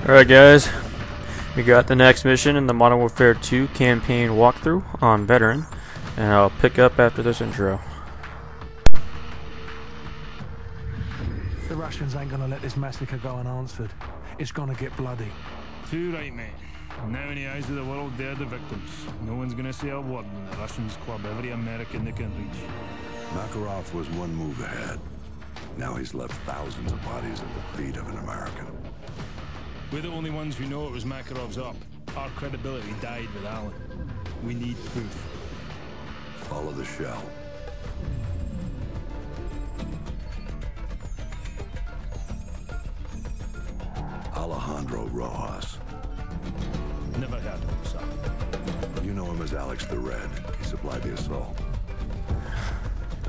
Alright guys, we got the next mission in the Modern Warfare 2 campaign walkthrough on Veteran, and I'll pick up after this intro. The Russians ain't gonna let this massacre go unanswered. It's gonna get bloody. Too right, mate. Now in the eyes of the world, they're the victims. No one's gonna say a word when the Russians club every American they can reach. Makarov was one move ahead. Now he's left thousands of bodies at the feet of an American. We're the only ones who know it was Makarov's up. Our credibility died with Allen. We need proof. Follow the shell. Alejandro Rojas. Never heard of him, sir. You know him as Alex the Red. He supplied the assault.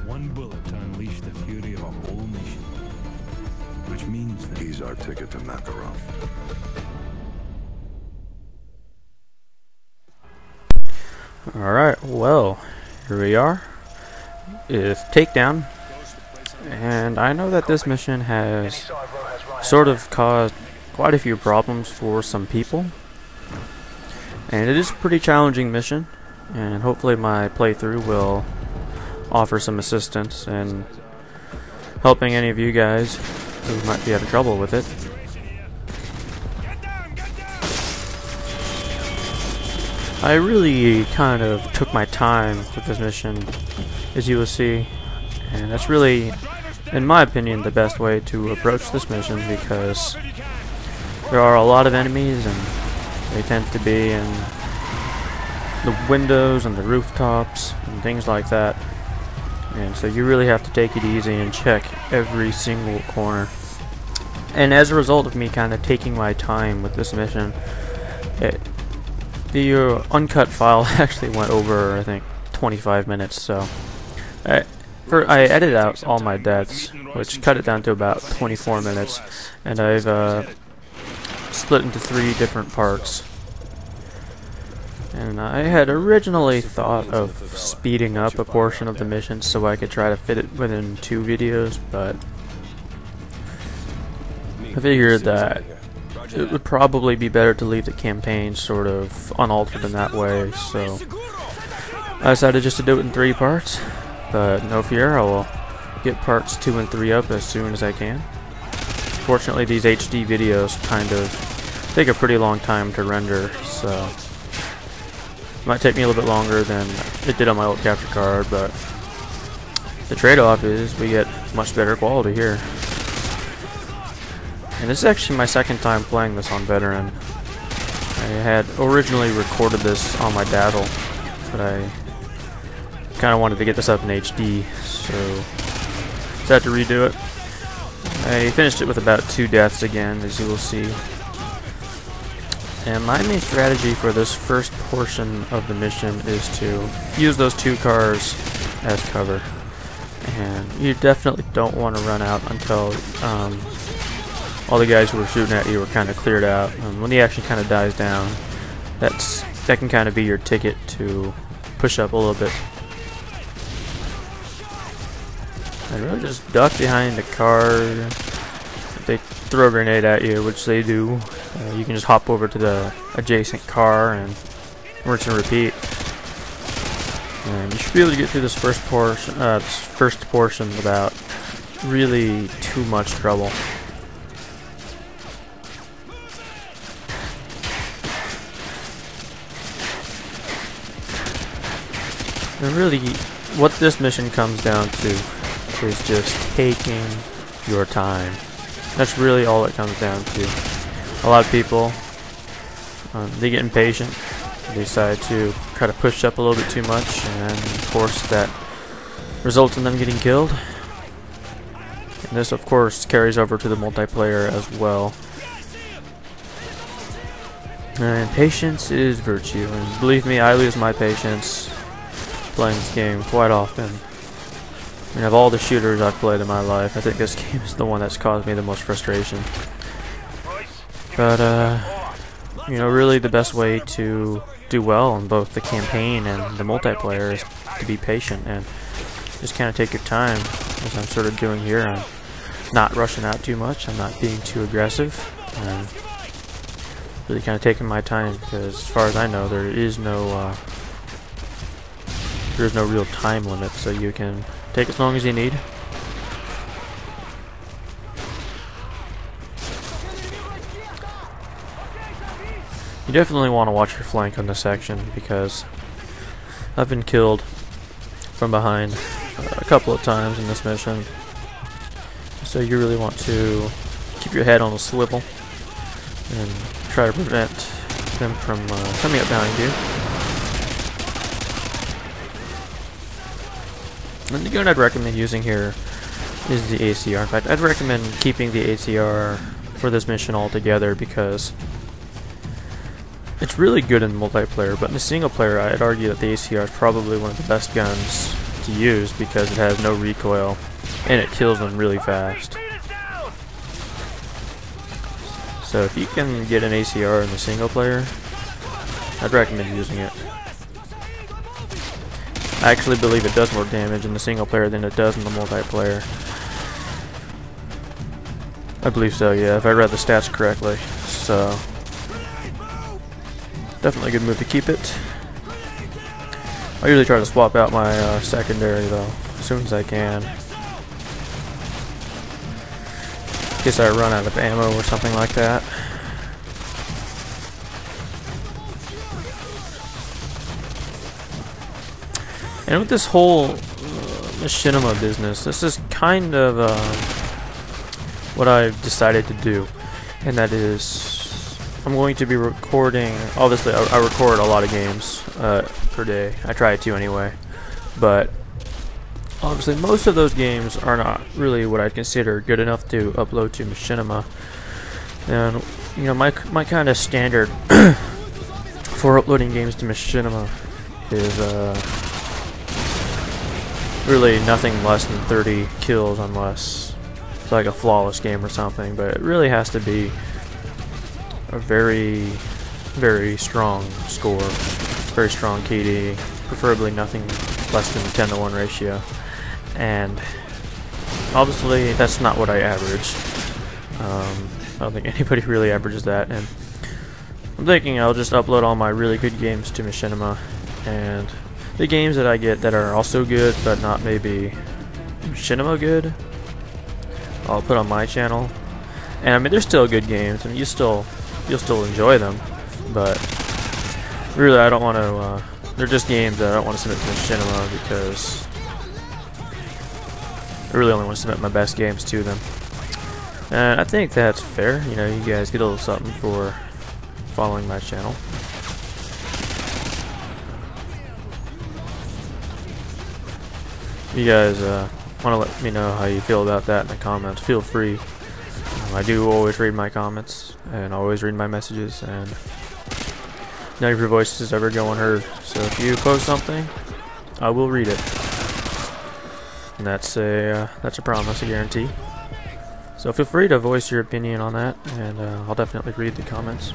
One bullet to unleash the fury of a whole nation. Which means that He's our ticket to Makarov. Alright, well, here we are with Takedown, and I know that this mission has sort of caused quite a few problems for some people, and it is a pretty challenging mission, and hopefully my playthrough will offer some assistance in helping any of you guys who might be having trouble with it. I really kind of took my time with this mission, as you will see, and that's really, in my opinion, the best way to approach this mission, because there are a lot of enemies and they tend to be in the windows and the rooftops and things like that, and so you really have to take it easy and check every single corner. And as a result of me kind of taking my time with this mission, the uncut file actually went over, I think, 25 minutes, so I edited out all my deaths, which cut it down to about 24 minutes, and I've split into 3 different parts. And I had originally thought of speeding up a portion of the mission so I could try to fit it within 2 videos, but I figured that it would probably be better to leave the campaign sort of unaltered in that way, so I decided just to do it in 3 parts, but no fear, I will get parts 2 and 3 up as soon as I can. Fortunately, these HD videos kind of take a pretty long time to render, so it might take me a little bit longer than it did on my old capture card, but the trade-off is we get much better quality here. And this is actually my second time playing this on Veteran. I had originally recorded this on my daddle, but I kind of wanted to get this up in HD, so I had to redo it. I finished it with about 2 deaths again, as you will see. And my main strategy for this first portion of the mission is to use those 2 cars as cover. And you definitely don't want to run out until all the guys who were shooting at you were kind of cleared out. When the action kind of dies down, that can kind of be your ticket to push up a little bit. And really just duck behind the car. If they throw a grenade at you, which they do, you can just hop over to the adjacent car and rinse and repeat. And you should be able to get through this first portion without really too much trouble. And really, what this mission comes down to is just taking your time. That's really all it comes down to. A lot of people, they get impatient. They decide to try to push up a little bit too much, and of course that results in them getting killed. And this, of course, carries over to the multiplayer as well. And patience is virtue, and believe me, I lose my patience playing this game quite often. I mean, of all the shooters I've played in my life, I think this game is the one that's caused me the most frustration. But, you know, really the best way to do well in both the campaign and the multiplayer is to be patient and just kind of take your time, as I'm sort of doing here. I'm not rushing out too much, I'm not being too aggressive, and really kind of taking my time because, as far as I know, there's no real time limit, so you can take as long as you need. You definitely want to watch your flank on this section because I've been killed from behind a couple of times in this mission. So you really want to keep your head on a swivel and try to prevent them from coming up behind you. And the gun I'd recommend using here is the ACR. In fact, I'd recommend keeping the ACR for this mission altogether because it's really good in multiplayer, but in the single player I'd argue that the ACR is probably one of the best guns to use because it has no recoil and it kills them really fast. So if you can get an ACR in the single player, I'd recommend using it. I actually believe it does more damage in the single player than it does in the multiplayer. I believe so, yeah, if I read the stats correctly. So definitely a good move to keep it. I usually try to swap out my secondary though, as soon as I can. In case I run out of ammo or something like that. And with this whole machinima business, this is kind of what I've decided to do. And that is, I'm going to be recording, obviously I record a lot of games per day. I try to anyway. But obviously most of those games are not really what I'd consider good enough to upload to machinima. And you know, my kind of standard for uploading games to machinima is really nothing less than 30 kills unless it's like a flawless game or something, but it really has to be a very, very strong score, very strong KD, preferably nothing less than 10-to-1 ratio. And obviously that's not what I average. I don't think anybody really averages that, and I'm thinking I'll just upload all my really good games to machinima, and the games that I get that are also good but not maybe machinima good, I'll put on my channel. And I mean, they're still good games. I mean, you'll still enjoy them, but really I don't want to. They're just games that I don't want to submit to machinima because I really only want to submit my best games to them. And I think that's fair. You know, you guys get a little something for following my channel. If you guys want to let me know how you feel about that in the comments, feel free. I do always read my comments and always read my messages, and none of your voice is ever go unheard. So if you post something, I will read it, and that's a promise, a guarantee. So feel free to voice your opinion on that, and I'll definitely read the comments.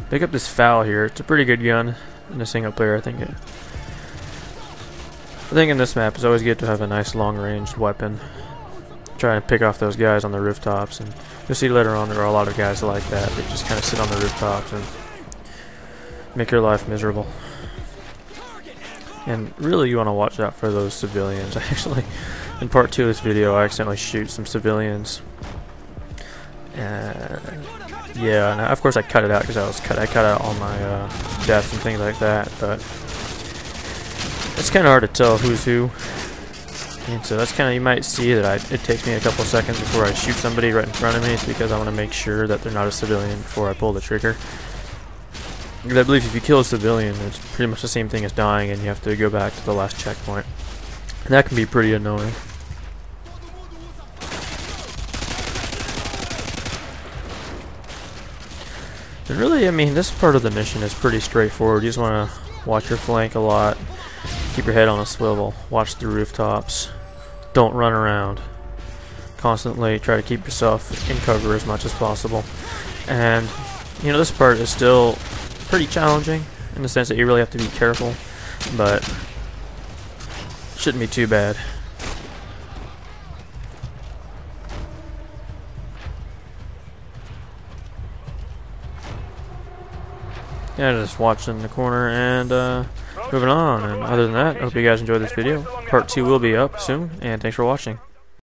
Pick up this foul here. It's a pretty good gun in a single player. I think in this map it's always good to have a nice long-ranged weapon. Try and pick off those guys on the rooftops, and you'll see later on there are a lot of guys like that. They just kind of sit on the rooftops and make your life miserable. And really you want to watch out for those civilians. Actually, in part 2 of this video, I accidentally shoot some civilians. Yeah, and of course I cut it out because I cut out all my deaths and things like that, but it's kind of hard to tell who's who. And so that's kind of, you might see that it takes me a couple seconds before I shoot somebody right in front of me. It's because I want to make sure that they're not a civilian before I pull the trigger. Because I believe if you kill a civilian, it's pretty much the same thing as dying, and you have to go back to the last checkpoint. And that can be pretty annoying. And really, I mean, this part of the mission is pretty straightforward. You just want to watch your flank a lot, keep your head on a swivel, watch the rooftops, don't run around, constantly try to keep yourself in cover as much as possible. And you know, this part is still pretty challenging in the sense that you really have to be careful, but shouldn't be too bad. yeah, just watching the corner and moving on. And other than that, I hope you guys enjoyed this video. Part 2 will be up soon, and thanks for watching.